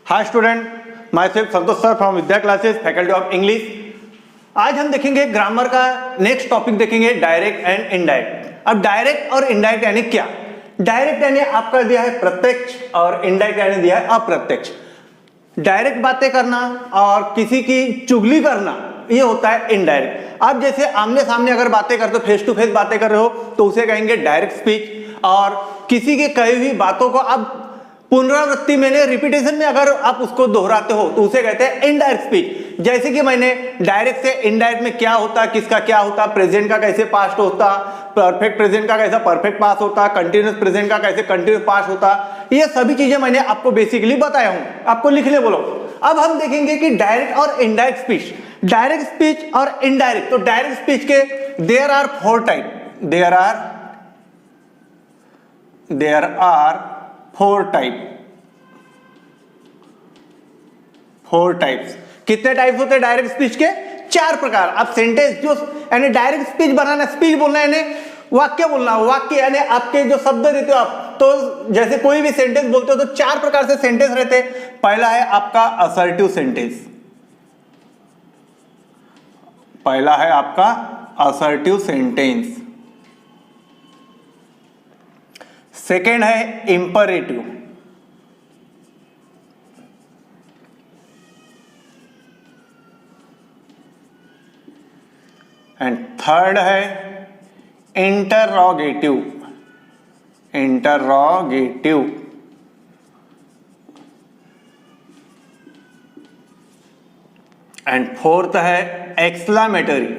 Hi student, my self Santosh sir from Vidya classes, faculty of English. आज हम देखेंगे grammar का next topic देखेंगे डायरेक्ट एंड इनडायरेक्ट। अब डायरेक्ट और इनडायरेक्ट यानी क्या? डायरेक्ट यानी आपका दिया है प्रत्यक्ष और इनडायरेक्ट यानी दिया है अप्रत्यक्ष। डायरेक्ट बातें करना और किसी की चुगली करना ये होता है इनडायरेक्ट। आप जैसे आमने सामने अगर बातें करते हो, फेस टू फेस बातें कर रहे हो तो उसे कहेंगे डायरेक्ट स्पीच। और किसी की कही हुई बातों को आप पुनरावृत्ति में रिपीटेशन में अगर आप उसको दोहराते हो तो उसे कहते हैं इनडायरेक्ट स्पीच। जैसे कि मैंने डायरेक्ट से इनडायरेक्ट में क्या होता, किसका क्या होता, प्रेजेंट का कैसे पास्ट होता, परफेक्ट प्रेजेंट का कैसा परफेक्ट पास्ट होता, कंटिन्यूअस प्रेजेंट का कैसे कंटिन्यूअस पास्ट होता, ये सभी चीजें मैंने आपको बेसिकली बताया हूं। आपको लिखने बोलो। अब हम देखेंगे कि डायरेक्ट और इनडायरेक्ट स्पीच। डायरेक्ट स्पीच और इनडायरेक्ट, तो डायरेक्ट स्पीच के there are 4 type. There are 4 types. कितने टाइप्स होते हैं डायरेक्ट स्पीच के? 4 प्रकार। अब सेंटेंस जो यानी डायरेक्ट स्पीच बनाना, स्पीच बोलना यानी वाक्य बोलना, वाक्य यानी आपके जो शब्द देते हो आप, तो जैसे कोई भी सेंटेंस बोलते हो तो 4 प्रकार से सेंटेंस रहते हैं। पहला है आपका असर्टिव सेंटेंस। पहला है आपका असर्टिव सेंटेंस। सेकेंड है इंपरेटिव। एंड थर्ड है इंटररोगेटिव। एंड फोर्थ है एक्सक्लामेटरी।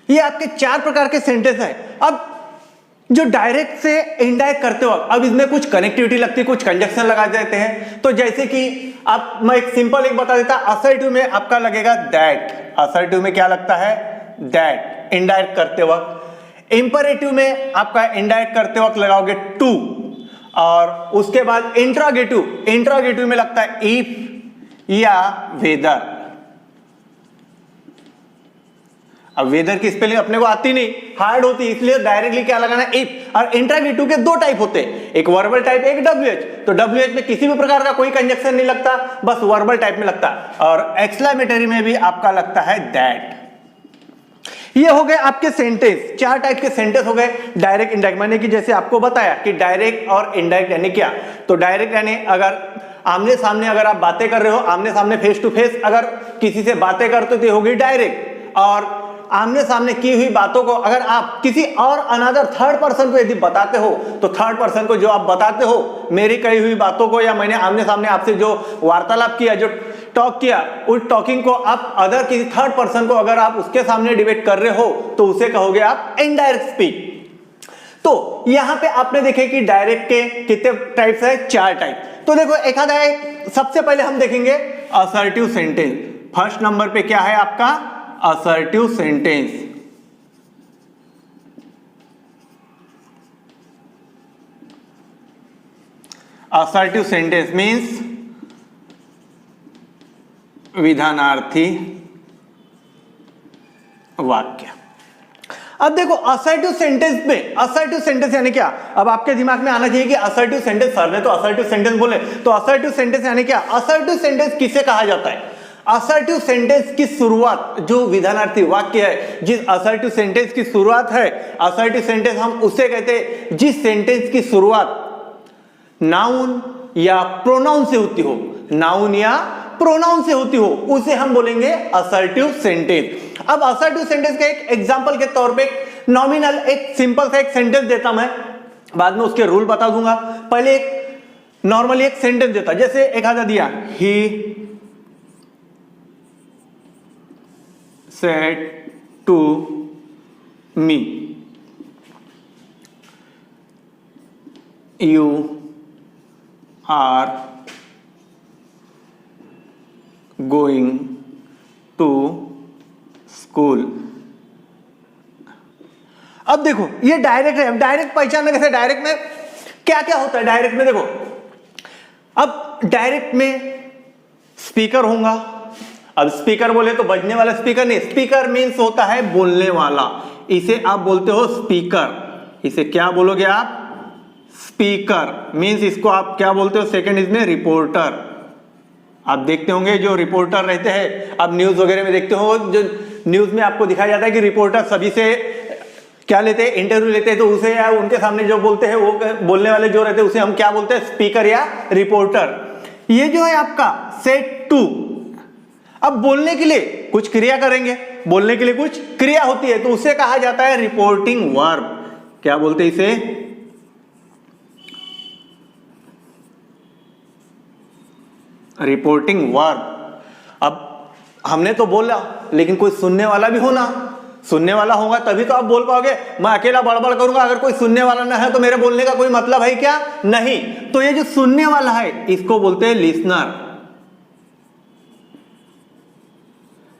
ये आपके 4 प्रकार के सेंटेंस है। अब जो डायरेक्ट से इनडायरेक्ट करते हो, अब इसमें कुछ कनेक्टिविटी लगती है, कुछ कंजक्शन लगा देते हैं। तो जैसे कि आप, मैं एक सिंपल एक बता देता, असर्टिव में आपका लगेगा दैट। असर्टिव में क्या लगता है? दैट, इनडायरेक्ट करते वक्त। इंपरेटिव में आपका इनडायरेक्ट करते वक्त लगाओगे टू। और उसके बाद इंट्रोगेटिव में लगता है इफ या वेदर। अब वेदर की स्पेलिंग अपने को आती नहीं, हार्ड होती, इसलिए डायरेक्टली क्या लगाना, इफ। और इंट्रोगेटिव के 2 टाइप होते हैं, एक वर्बल टाइप, एक डब्ल्यूएच। तो डब्ल्यूएच में किसी भी प्रकार का कोई कंजक्शन नहीं लगता, बस वर्बल टाइप में लगता। और एक्सक्लामेटरी में भी आपका लगता है दैट। ये हो गए आपके सेंटेंस, 4 टाइप के सेंटेंस हो गए डायरेक्ट इनडायरेक्ट। मैंने कि जैसे आपको बताया कि डायरेक्ट और इनडायरेक्ट यानी क्या। तो डायरेक्ट यानी अगर आमने सामने अगर आप बातें कर रहे हो, आमने सामने फेस टू फेस अगर किसी से बातें करते हो तो होगी डायरेक्ट। और आमने सामने की हुई बातों को अगर आप किसी और अनदर थर्ड पर्सन को यदि बताते हो तो थर्ड पर्सन को जो आप बताते हो मेरी कही हुई बातों को, या मैंने आमने सामने आपसे जो वार्तालाप किया, जो टॉक किया, उस टॉकिंग को आप अदर किसी थर्ड पर्सन को अगर आप उसके सामने डिबेट कर रहे हो तो उसे कहोगे आप इनडायरेक्ट स्पीच। तो यहां पे आपने देखे कि डायरेक्ट के कितने टाइप्स है? 4 टाइप। तो देखो एक आधा है। सबसे पहले हम देखेंगे असर्टिव सेंटेंस। फर्स्ट नंबर पे क्या है आपका? Assertive sentence. Assertive sentence means विधानार्थी वाक्य। अब देखो असर्टिव सेंटेंस में, असर्टिव सेंटेंस यानी क्या? अब आपके दिमाग में आना चाहिए कि असर्टिव सेंटेंस, सर ने तो असर्टिव सेंटेंस बोले, तो असर्टिव सेंटेंस यानी क्या? असर्टिव सेंटेंस किसे कहा जाता है? असर्टिव सेंटेंस की शुरुआत, जो विधानार्थी वाक्य है, जिस असर्टिव सेंटेंस की शुरुआत है, असर्टिव सेंटेंस हम उसे कहते हैं जिस सेंटेंस की शुरुआत नाउन या प्रोनाउन से होती हो। नाउन या प्रोनाउन से होती हो उसे हम बोलेंगे असर्टिव सेंटेंस। अब असर्टिव सेंटेंस का एक एग्जांपल के तौर पे नॉमिनल एक सिंपल सा एक सेंटेंस देता मैं, बाद में उसके रूल बता दूंगा। पहले एक नॉर्मली एक सेंटेंस देता, जैसे एक आधा दिया, ही said to me, you are going to school। अब देखो ये डायरेक्ट है। डायरेक्ट पहचानना कैसे? डायरेक्ट में क्या क्या होता है? डायरेक्ट में देखो, अब डायरेक्ट में स्पीकर होगा। अब स्पीकर बोले तो बजने वाला स्पीकर नहीं, स्पीकर मीन्स होता है बोलने वाला। इसे आप बोलते हो स्पीकर। इसे क्या बोलोगे आप? स्पीकर। मींस इसको आप क्या बोलते हो सेकंड इसमें? रिपोर्टर। आप देखते होंगे जो रिपोर्टर रहते हैं, आप न्यूज वगैरह में देखते हो, जो न्यूज में आपको दिखाया जाता है कि रिपोर्टर सभी से क्या लेते हैं? इंटरव्यू लेते हैं। तो उसे या उनके सामने जो बोलते हैं, वो बोलने वाले जो रहते हैं उसे हम क्या बोलते हैं? स्पीकर या रिपोर्टर। ये जो है आपका सेट टू, अब बोलने के लिए कुछ क्रिया करेंगे, बोलने के लिए कुछ क्रिया होती है, तो उसे कहा जाता है रिपोर्टिंग वर्ब। क्या बोलते हैं इसे? Reporting verb. अब हमने तो बोला, लेकिन कोई सुनने वाला भी होना, सुनने वाला होगा तभी तो आप बोल पाओगे। मैं अकेला बड़बड़ करूंगा, अगर कोई सुनने वाला ना है तो मेरे बोलने का कोई मतलब है क्या? नहीं। तो ये जो सुनने वाला है इसको बोलते हैं लिसनर।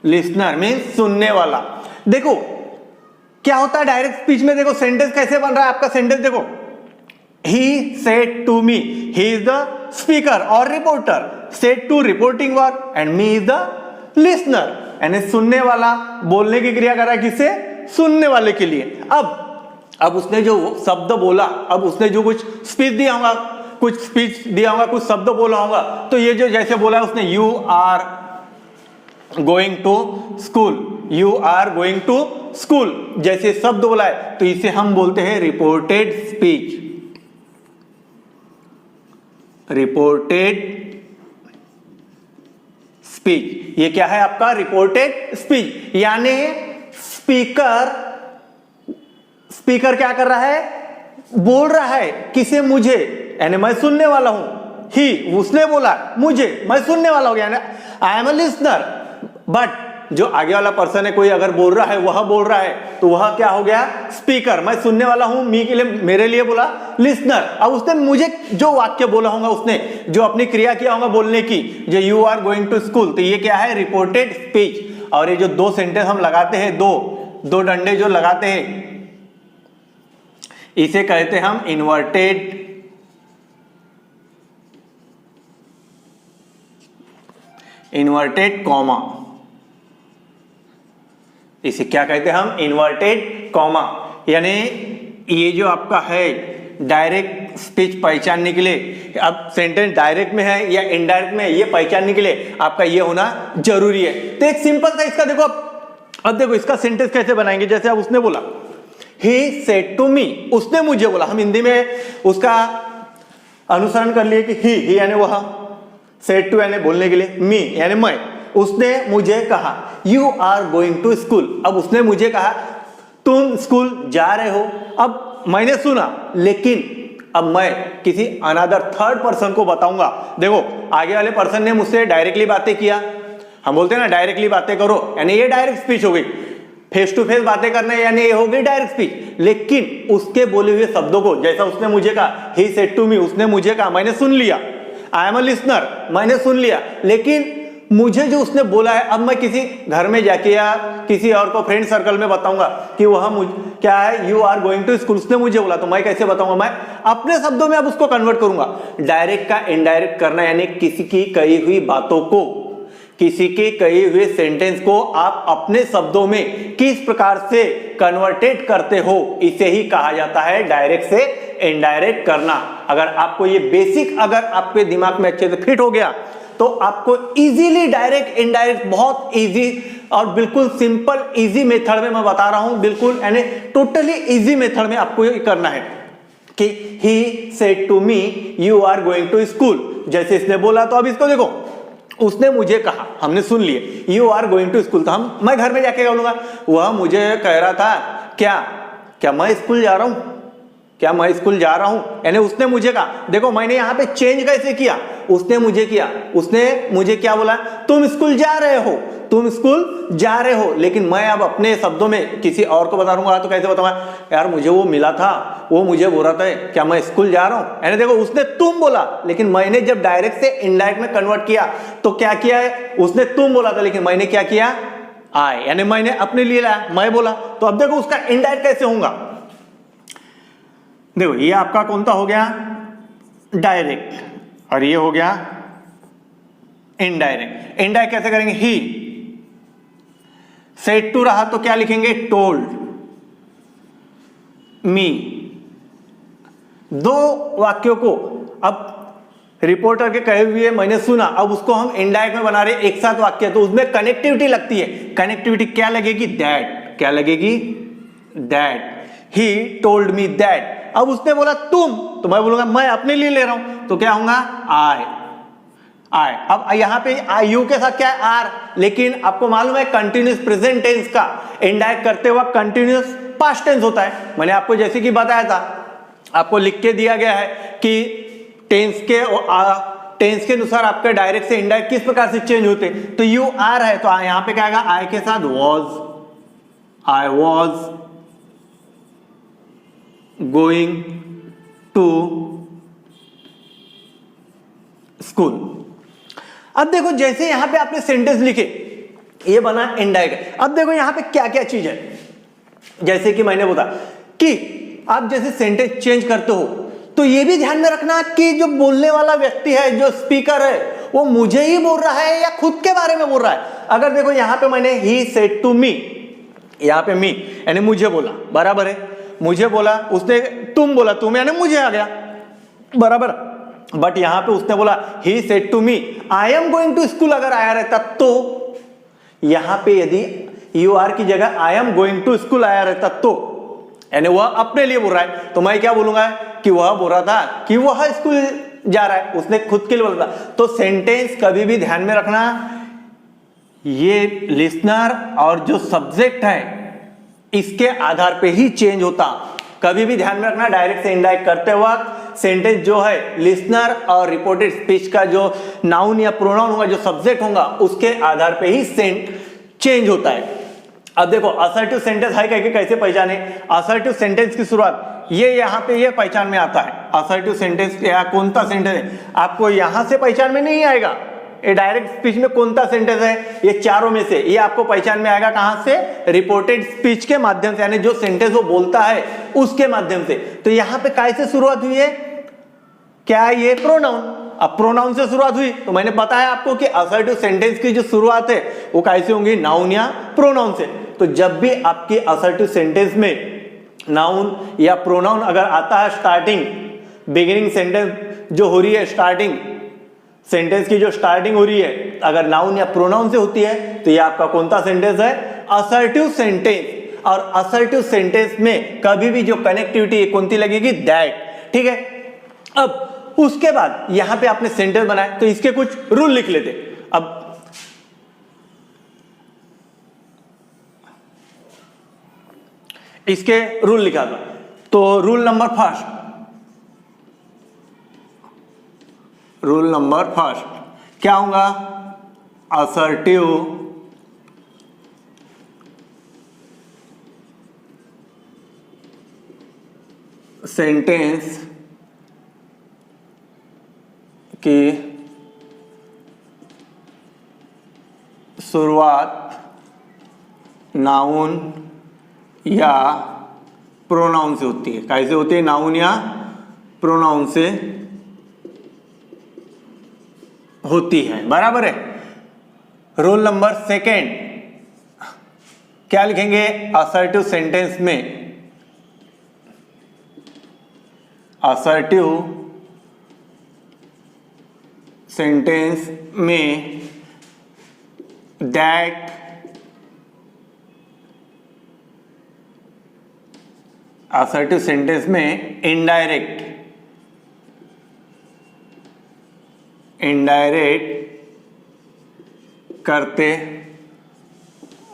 लिसनर मीन्स सुनने वाला। देखो क्या होता है डायरेक्ट स्पीच में, देखो सेंटेंस कैसे बन रहा है आपका। सेंटेंस देखो, he said to me, he is the speaker और reporter, said to reporting verb and me is the listener. यानी सुनने वाला बोलने की क्रिया कर रहा है, किससे? सुनने वाले के लिए। अब उसने जो शब्द बोला, अब उसने जो कुछ स्पीच दिया होगा, कुछ स्पीच दिया होगा, कुछ शब्द बोला होगा, तो ये जो जैसे बोला है उसने, you are going to school, you are going to school, जैसे शब्द बोला है, तो इसे हम बोलते हैं रिपोर्टेड स्पीच। रिपोर्टेड स्पीच, ये क्या है आपका? Reported speech. यानी स्पीकर क्या कर रहा है? बोल रहा है किसे? मुझे, यानी मैं सुनने वाला हूं। ही, उसने बोला मुझे, मैं सुनने वाला हूं, यानी I am a listener. But जो आगे वाला पर्सन है, कोई अगर बोल रहा है, वह बोल रहा है, तो वह क्या हो गया? स्पीकर। मैं सुनने वाला हूं, मी के लिए, मेरे लिए बोला लिसनर। अब उसने मुझे जो वाक्य बोला होगा, उसने जो अपनी क्रिया किया होगा बोलने की, जो you are going to school, तो ये क्या है? Reported speech. और ये जो दो सेंटेंस हम लगाते हैं, दो डंडे जो लगाते हैं, इसे कहते हैं हम इन्वर्टेड कॉमा। इसे क्या कहते हैं हम? Inverted comma. यानी ये जो आपका है डायरेक्ट स्पीच पहचानने के लिए, अब सेंटेंस डायरेक्ट में है या इनडायरेक्ट में है, ये पहचानने के लिए आपका ये होना जरूरी है। तो एक सिंपल सा इसका देखो, अब देखो इसका सेंटेंस कैसे बनाएंगे। जैसे अब उसने बोला ही सेड टू मी, उसने मुझे बोला, हम हिंदी में उसका अनुसरण कर लिए कि ही यानी वह, सेड टू यानी बोलने के लिए, मी यानी मैं, उसने मुझे कहा you are going to school. अब उसने मुझे कहा तुम स्कूल जा रहे हो। अब मैंने सुना, लेकिन अब मैं किसी अनदर थर्ड पर्सन को बताऊंगा। देखो आगे वाले पर्सन ने मुझसे डायरेक्टली बातें किया, हम बोलते हैं ना डायरेक्टली बातें करो, यानी ये डायरेक्ट स्पीच हो गई। फेस टू फेस बातें करना यानी ये हो गई डायरेक्ट स्पीच। लेकिन उसके बोले हुए शब्दों को, जैसा उसने मुझे कहा ही सेड टू मी, उसने मुझे कहा, मैंने सुन लिया, आई एम अ लिसनर, मैंने सुन लिया, लेकिन मुझे जो उसने बोला है, अब मैं किसी घर में जाके या किसी और को फ्रेंड सर्कल में बताऊंगा कि वह मुझे क्या है, you are going to school, उसने मुझे बोला, तो मैं कैसे बताऊंगा? मैं अपने शब्दों में अब उसको कन्वर्ट करूंगा। डायरेक्ट का इनडायरेक्ट करना यानी किसी की कही हुई बातों को, किसी के कहे हुए सेंटेंस को आप अपने शब्दों में किस प्रकार से कन्वर्टेड करते हो, इसे ही कहा जाता है डायरेक्ट से इनडायरेक्ट करना। अगर आपको ये बेसिक अगर आपके दिमाग में अच्छे से फिट हो गया, तो आपको इजीली डायरेक्ट इनडायरेक्ट बहुत इजी और बिल्कुल सिंपल इजी मेथड में मैं बता रहा हूं, बिल्कुल यानी टोटली इजी मेथड में आपको ये करना है कि he said to me you are going to school. जैसे इसने बोला, तो अब इसको देखो, उसने मुझे कहा, हमने सुन लिए, you are going to school, तो मैं घर में जाके बोलूंगा, वह मुझे कह रहा था क्या मैं स्कूल जा रहा हूं, क्या मैं स्कूल जा रहा हूं, यानी उसने मुझे कहा। देखो मैंने यहां पे चेंज कैसे किया, उसने मुझे किया, उसने मुझे क्या बोला, तुम स्कूल जा रहे हो, तुम स्कूल जा रहे हो, लेकिन मैं अब अपने शब्दों में किसी और को बता दूंगा, तो कैसे बताऊंगा, यार मुझे वो मिला था, वो मुझे बोल रहा था क्या मैं स्कूल जा रहा हूं, यानी देखो उसने तुम बोला, लेकिन मैंने जब डायरेक्ट से इनडायरेक्ट में कन्वर्ट किया तो क्या किया है, उसने तुम बोला था, लेकिन मैंने क्या किया, आई, यानी मैंने अपने लिए लाया, मैं बोला। तो अब देखो उसका इनडायरेक्ट कैसे होगा, देखो ये आपका कौन सा हो गया, डायरेक्ट, और ये हो गया इनडायरेक्ट। इनडायरेक्ट कैसे करेंगे, ही सेड टू रहा तो क्या लिखेंगे, टोल्ड, मी, दो वाक्यों को अब रिपोर्टर के कहे हुए मैंने सुना, अब उसको हम इनडायरेक्ट में बना रहे एक साथ वाक्य, तो उसमें कनेक्टिविटी लगती है। कनेक्टिविटी क्या लगेगी? दैट। क्या लगेगी? That. He told me that. अब उसने बोला तुम, तो मैं बोलूंगा मैं अपने लिए ले रहा हूं, तो क्या होगा? आई। आई। अब यहां पे यू के साथ क्या है? आर, लेकिन आपको मालूम है कंटिन्यूस प्रेजेंट टेंस का इनडायरेक्ट करते वक्त कंटिन्यूस पास्ट टेंस होता है। मैंने आपको जैसे कि बताया था, आपको लिख के दिया गया है कि टेंस के अनुसार आपका डायरेक्ट से इनडायरेक्ट किस प्रकार से चेंज होते। तो यू आर है, तो यहां पे क्या आएगा? आई के साथ was. I was going to school. अब देखो जैसे यहां पे आपने सेंटेंस लिखे, ये बना इनडायरेक्ट। अब देखो यहां पे क्या क्या चीज है, जैसे कि मैंने बोला कि आप जैसे सेंटेंस चेंज करते हो तो ये भी ध्यान में रखना कि जो बोलने वाला व्यक्ति है, जो स्पीकर है, वो मुझे ही बोल रहा है या खुद के बारे में बोल रहा है। अगर देखो यहां पे मैंने ही सेड टू मी, यहां पे मी यानी मुझे बोला, बराबर है, मुझे बोला, उसने तुम बोला, तुम यानी मुझे आ गया, बराबर। बट यहां पे उसने बोला he said to me I am going to school, अगर आया रहता तो यहां पे यदि यू आर की जगह I am going to school आया रहता तो यानी वह अपने लिए बोल रहा है, तो मैं क्या बोलूंगा कि वह बोल रहा था कि वह स्कूल जा रहा है, उसने खुद के लिए बोला था। तो सेंटेंस कभी भी ध्यान में रखना, ये लिसनर और जो सब्जेक्ट है इसके आधार पे ही चेंज होता। कभी भी ध्यान में रखना, डायरेक्ट से इनडायरेक्ट करते वक्त सेंटेंस जो है लिसनर और रिपोर्टेड स्पीच का जो नाउन या प्रोनाउन होगा, जो सब्जेक्ट होगा, उसके आधार पे ही चेंज होता है। अब देखो असर्टिव सेंटेंस है कह कैसे पहचाने? असर्टिव सेंटेंस की शुरुआत ये यहां पे ये पहचान में आता है। असर्टिव सेंटेंस या कौन सा सेंटेंस है आपको यहां से पहचान में नहीं आएगा। ये डायरेक्ट स्पीच में कौन सा सेंटेंस है, ये चारों में से ये आपको पहचान में आएगा कहां से? रिपोर्टेड स्पीच के माध्यम से, यानी जो सेंटेंस वो बोलता है उसके माध्यम से। तो यहां पे कैसे शुरुआत हुई है? क्या ये प्रोनाउन। अब प्रोनाउन से शुरुआत हुई तो मैंने बताया आपको कि असर्टिव सेंटेंस की जो शुरुआत है वो कैसे होंगी? नाउन या प्रोनाउन से। तो जब भी आपकी असर्टिव सेंटेंस में नाउन या प्रोनाउन अगर आता है, स्टार्टिंग बिगिनिंग सेंटेंस जो हो रही है, स्टार्टिंग सेंटेंस की जो स्टार्टिंग हो रही है अगर नाउन या प्रोनाउन से होती है, तो ये आपका कौन सा सेंटेंस है? Assertive sentence. और असर्टिव सेंटेंस में कभी भी जो कनेक्टिविटी कौन सी लगेगी? दैट। ठीक है। अब उसके बाद यहां पे आपने सेंटेंस बनाया तो इसके कुछ रूल लिख लेते। अब इसके रूल लिखा था, तो रूल नंबर फर्स्ट क्या होगा? असर्टिव सेंटेंस की शुरुआत नाउन या प्रोनाउन से होती है। कैसे होती है? नाउन या प्रोनाउन से होती है, बराबर है। रूल नंबर सेकेंड क्या लिखेंगे? असर्टिव सेंटेंस में, असर्टिव सेंटेंस में दैट असर्टिव सेंटेंस में इनडायरेक्ट करते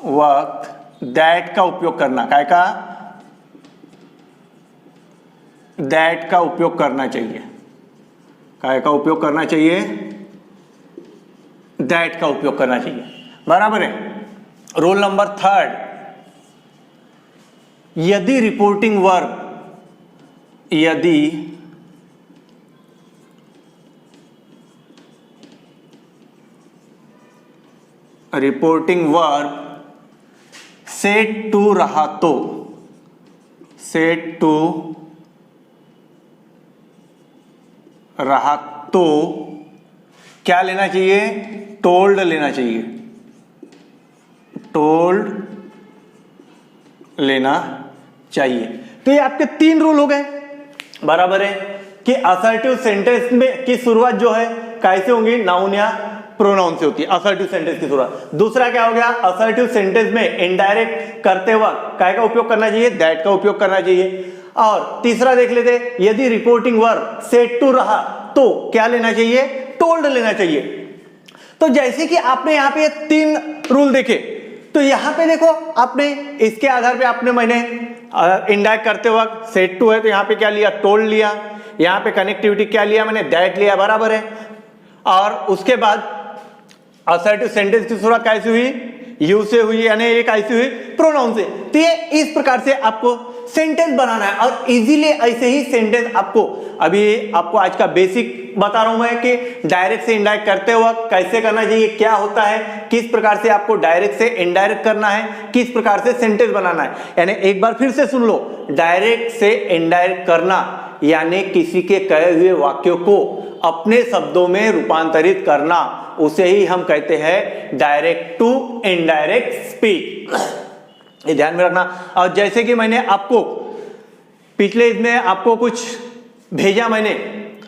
वक्त दैट का उपयोग करना। काय का? दैट का उपयोग करना चाहिए। काय का उपयोग करना चाहिए? दैट का उपयोग करना चाहिए, बराबर है। रूल नंबर थर्ड, यदि रिपोर्टिंग वर्ब सेट टू रहा तो, क्या लेना चाहिए? टोल्ड लेना चाहिए। टोल्ड लेना चाहिए। तो तो ये आपके 3 रूल हो गए, बराबर है कि असर्टिव सेंटेंस में की शुरुआत जो है कैसे होंगी, नाउन या प्रोनाउन से होती है असर्टिव सेंटेंस की शुरुआत। दूसरा क्या हो गया, असर्टिव सेंटेंस में इनडायरेक्ट करते वक्त काय का उपयोग करना चाहिए, दैट का उपयोग करना चाहिए। और तीसरा देख लेते, यदि रिपोर्टिंग वर्ब सेड टू रहा तो क्या लेना चाहिए, टोल्ड लेना चाहिए। तो जैसे कि आपने यहाँ पे 3 रूल देखे, तो यहाँ पे देखो आपने इसके आधार पे आपने मैंने इनडायरेक्ट करते वक्त सेड टू है तो यहाँ पे क्या लिया, टोल्ड लिया। यहाँ पे कनेक्टिविटी क्या लिया मैंने, दैट लिया, बराबर है। और उसके बाद असर्टिव सेंटेंस की शुरुआत कैसे हुई, यू से हुई, यानी ये कैसे हुई, प्रोनाउन से। तो ये इस प्रकार से आपको सेंटेंस बनाना है और इजीली ऐसे ही सेंटेंस आपको, अभी आपको आज का बेसिक बता रहा हूं मैं कि डायरेक्ट से इनडायरेक्ट करते वक्त कैसे करना चाहिए, क्या होता है, किस प्रकार से आपको डायरेक्ट से इनडायरेक्ट करना है, किस प्रकार से सेंटेंस बनाना है। यानी एक बार फिर से सुन लो, डायरेक्ट से इनडायरेक्ट करना यानी किसी के कहे हुए वाक्यों को अपने शब्दों में रूपांतरित करना, उसे ही हम कहते हैं डायरेक्ट टू इनडायरेक्ट स्पीच। ये ध्यान में रखना। और जैसे कि मैंने आपको पिछले इसमें आपको कुछ भेजा मैंने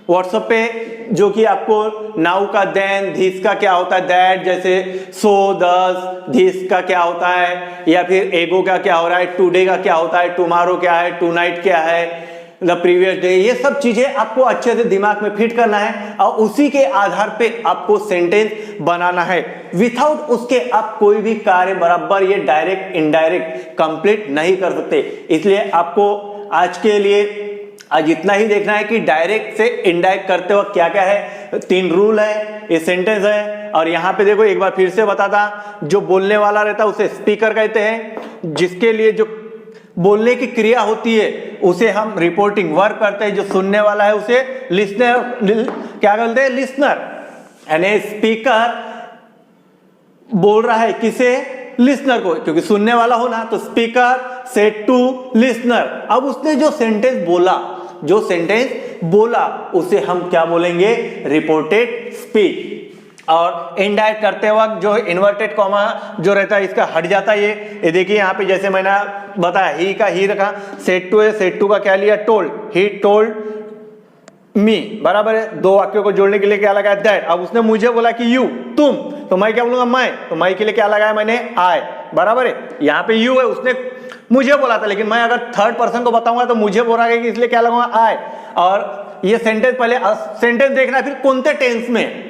व्हाट्सएप पे, जो कि आपको नाउ का देन, धिस का क्या होता है, दैट, जैसे सो, दस, धिस का क्या होता है, या फिर एगो का क्या हो रहा है, टुडे का क्या होता है, टुमारो क्या है, टू नाइट क्या है, द प्रीवियस डे, ये सब चीजें आपको अच्छे से दिमाग में फिट करना है और उसी के आधार पे आपको सेंटेंस बनाना है। विथआउट उसके आप कोई भी कार्य बराबर ये डायरेक्ट इनडायरेक्ट कंप्लीट नहीं कर सकते। इसलिए आपको आज के लिए आज इतना ही देखना है कि डायरेक्ट से इनडायरेक्ट करते वक्त क्या क्या है, 3 रूल है, ये सेंटेंस है। और यहाँ पे देखो एक बार फिर से बताता, जो बोलने वाला रहता है उसे स्पीकर कहते हैं, जिसके लिए जो बोलने की क्रिया होती है उसे हम रिपोर्टिंग वर्ब करते हैं, जो सुनने वाला है उसे लिसनर, क्या बोलते हैं, लिसनर। यानी स्पीकर बोल रहा है किसे, लिसनर को, क्योंकि सुनने वाला हो ना, तो स्पीकर सेड टू लिसनर। अब उसने जो सेंटेंस बोला उसे हम क्या बोलेंगे, रिपोर्टेड स्पीच। और इनडायरेक्ट करते वक्त जो इन्वर्टेड कॉमा जो रहता है इसका हट जाता है। ये देखिए यहाँ पे जैसे मैंने बताया, ही का ही रखा, सेड टू है, सेड टू का क्या लिया, टोल्ड, ही टोल्ड मी, बराबर है। 2 वाक्यों को जोड़ने के लिए क्या लगाया, दैट। अब उसने मुझे बोला कि यू, तुम, तो मैं क्या बोलूंगा, मैं, तो मैं के लिए क्या लगाया मैंने, आई, बराबर है। यहाँ पे यू है, उसने मुझे बोला था, लेकिन मैं अगर थर्ड पर्सन को बताऊंगा तो मुझे बोला गया कि इसलिए क्या लगाऊंगा, आई। और ये सेंटेंस, पहले सेंटेंस देखना फिर कौन से टेंस में,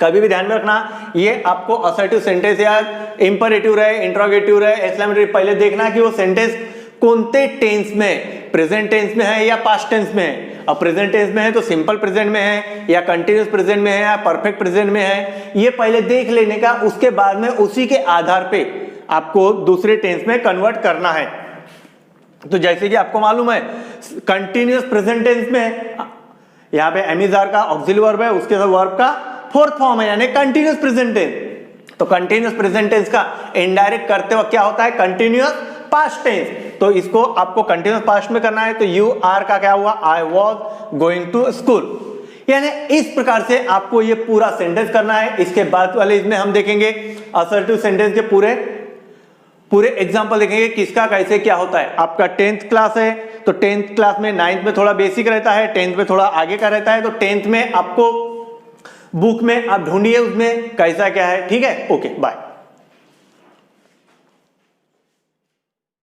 कभी भी ध्यान में रखना, ये आपको असर्टिव सेंटेंस या इंपरेटिव रहे, इंट्रोगेटिव रहे, एक्सक्लेमेटरी, पहले देखना कि वो सेंटेंस कौनते टेंस में, प्रेजेंट टेंस में है या पास्ट टेंस में है। अब प्रेजेंट टेंस में है तो सिंपल प्रेजेंट में है या कंटिन्यूअस प्रेजेंट में है या परफेक्ट प्रेजेंट में है, ये पहले देख लेने का। उसके बाद में उसी के आधार पे आपको दूसरे टेंस में कन्वर्ट करना है। तो जैसे कि आपको मालूम है कंटिन्यूअस प्रेजेंट टेंस में यहाँ पे एमिजार का ऑक्सिलरी वर्ब है, उसके साथ वर्ब का 4th फॉर्म है, यानी कंटिन्यूअस प्रेजेंट टेंस। तो कंटिन्यूअस प्रेजेंट टेंस का इनडायरेक्ट करते वक्त क्या होता है, कंटिन्यूअस पास्ट टेंस। तो इसको आपको कंटिन्यूअस पास्ट में करना है, तो यू आर का क्या हुआ, I was going to school. यानी इस प्रकार से आपको ये पूरा सेंटेंस करना है। इसके बाद वाले इसमें हम देखेंगे असर्टिव सेंटेंस के पूरे एग्जांपल देखेंगे, किसका कैसे क्या होता है। आपका 10th क्लास है तो 10th क्लास में 9th में थोड़ा बेसिक रहता है, 10th में थोड़ा आगे का रहता है। तो 10th में आपको बुक में आप ढूंढिए उसमें कैसा क्या है, ठीक है। Okay, bye.